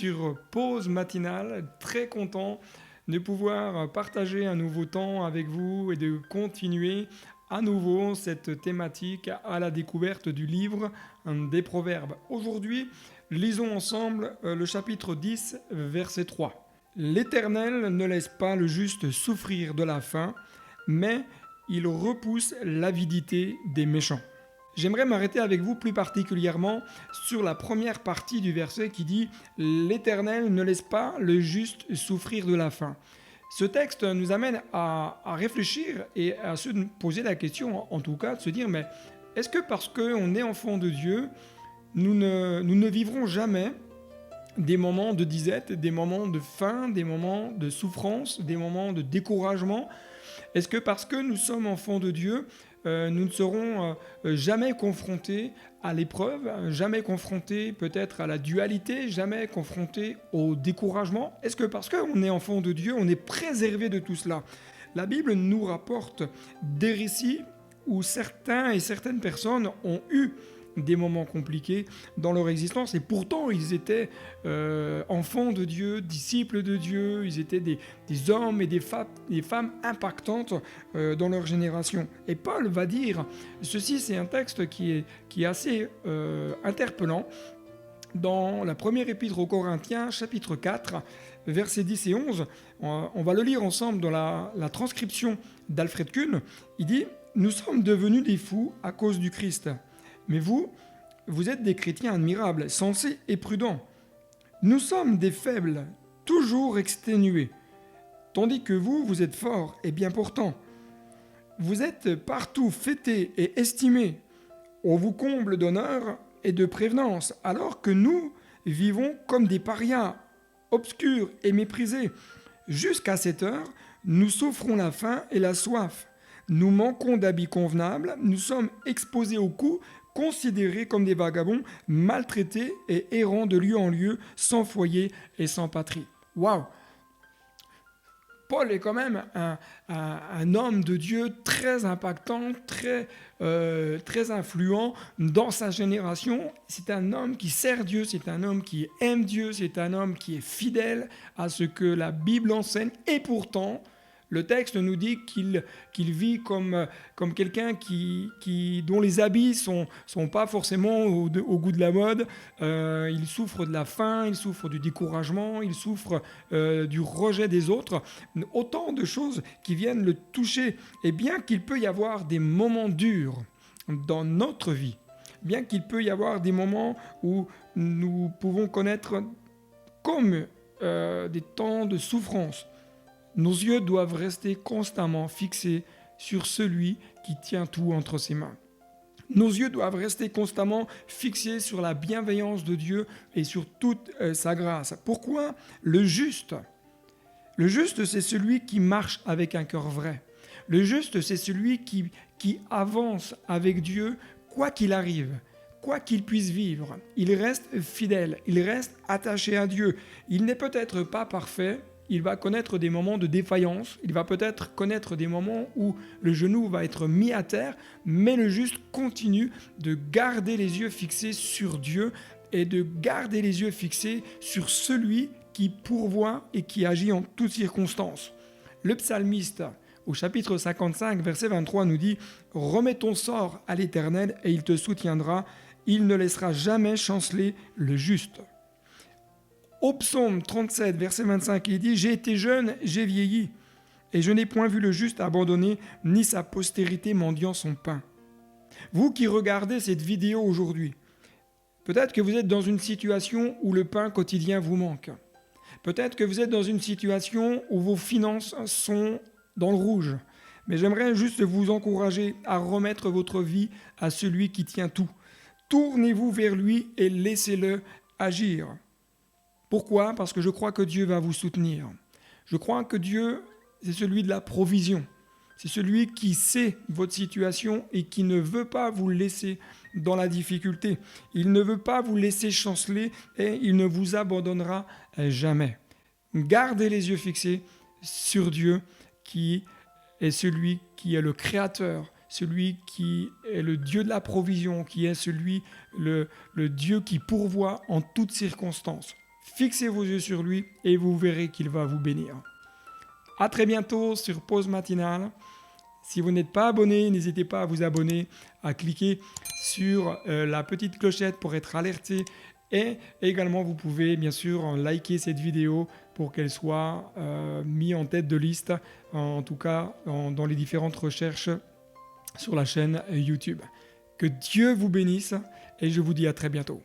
sur pause matinale, très content de pouvoir partager un nouveau temps avec vous et de continuer à nouveau cette thématique à la découverte du livre des Proverbes. Aujourd'hui, lisons ensemble le chapitre 10, verset 3. L'Éternel ne laisse pas le juste souffrir de la faim, mais il repousse l'avidité des méchants. J'aimerais m'arrêter avec vous plus particulièrement sur la première partie du verset qui dit « L'Éternel ne laisse pas le juste souffrir de la faim ». Ce texte nous amène à réfléchir et à se poser la question, en tout cas, de se dire « Mais est-ce que parce qu'on est enfant de Dieu, nous ne vivrons jamais des moments de disette, des moments de faim, des moments de souffrance, des moments de découragement ? Est-ce que parce que nous sommes enfants de Dieu, nous ne serons jamais confrontés à l'épreuve, jamais confrontés peut-être à la dualité, jamais confrontés au découragement ? Est-ce que parce qu'on est enfant de Dieu, on est préservé de tout cela ? La Bible nous rapporte des récits où certains et certaines personnes ont eu des moments compliqués dans leur existence et pourtant ils étaient enfants de Dieu, disciples de Dieu, ils étaient des hommes et des femmes impactantes dans leur génération. Et Paul va dire, ceci c'est un texte qui est assez interpellant, dans la première épître aux Corinthiens, chapitre 4, versets 10 et 11, on va le lire ensemble dans la transcription d'Alfred Kuhn, il dit « Nous sommes devenus des fous à cause du Christ ». Mais vous êtes des chrétiens admirables, sensés et prudents. Nous sommes des faibles, toujours exténués, tandis que vous êtes forts et bien portants. Vous êtes partout fêtés et estimés. On vous comble d'honneur et de prévenance, alors que nous vivons comme des parias, obscurs et méprisés. Jusqu'à cette heure, nous souffrons la faim et la soif. Nous manquons d'habits convenables, nous sommes exposés aux coups, considérés comme des vagabonds, maltraités et errants de lieu en lieu, sans foyer et sans patrie. Waouh! Paul est quand même un homme de Dieu très impactant, très influent dans sa génération. C'est un homme qui sert Dieu, c'est un homme qui aime Dieu, c'est un homme qui est fidèle à ce que la Bible enseigne. Et pourtant, le texte nous dit qu'il vit comme quelqu'un dont les habits sont pas forcément au goût de la mode. Il souffre de la faim, il souffre du découragement, il souffre du rejet des autres. Autant de choses qui viennent le toucher. Et bien qu'il peut y avoir des moments durs dans notre vie, bien qu'il peut y avoir des moments où nous pouvons connaître comme des temps de souffrance, nos yeux doivent rester constamment fixés sur celui qui tient tout entre ses mains. Nos yeux doivent rester constamment fixés sur la bienveillance de Dieu et sur toute sa grâce. Pourquoi ? Le juste, c'est celui qui marche avec un cœur vrai. Le juste, c'est celui qui avance avec Dieu quoi qu'il arrive. Quoi qu'il puisse vivre, il reste fidèle, il reste attaché à Dieu. Il n'est peut-être pas parfait, il va connaître des moments de défaillance, il va peut-être connaître des moments où le genou va être mis à terre, mais le juste continue de garder les yeux fixés sur Dieu et de garder les yeux fixés sur celui qui pourvoit et qui agit en toutes circonstances. Le psalmiste, au chapitre 55, verset 23, nous dit « Remets ton sort à l'Éternel et il te soutiendra, il ne laissera jamais chanceler le juste. » Au psaume 37, verset 25, il dit « J'ai été jeune, j'ai vieilli, et je n'ai point vu le juste abandonné, ni sa postérité mendiant son pain. » Vous qui regardez cette vidéo aujourd'hui, peut-être que vous êtes dans une situation où le pain quotidien vous manque. Peut-être que vous êtes dans une situation où vos finances sont dans le rouge. Mais j'aimerais juste vous encourager à remettre votre vie à celui qui tient tout. Tournez-vous vers lui et laissez-le agir. Pourquoi ? Parce que je crois que Dieu va vous soutenir. Je crois que Dieu, c'est celui de la provision. C'est celui qui sait votre situation et qui ne veut pas vous laisser dans la difficulté. Il ne veut pas vous laisser chanceler et il ne vous abandonnera jamais. Gardez les yeux fixés sur Dieu qui est celui qui est le Créateur, celui qui est le Dieu de la provision, qui est le Dieu qui pourvoit en toutes circonstances. Fixez vos yeux sur lui et vous verrez qu'il va vous bénir. À très bientôt sur Pause Matinale. Si vous n'êtes pas abonné, n'hésitez pas à vous abonner, à cliquer sur la petite clochette pour être alerté. Et également, vous pouvez bien sûr liker cette vidéo pour qu'elle soit mise en tête de liste, en tout cas dans les différentes recherches sur la chaîne YouTube. Que Dieu vous bénisse et je vous dis à très bientôt.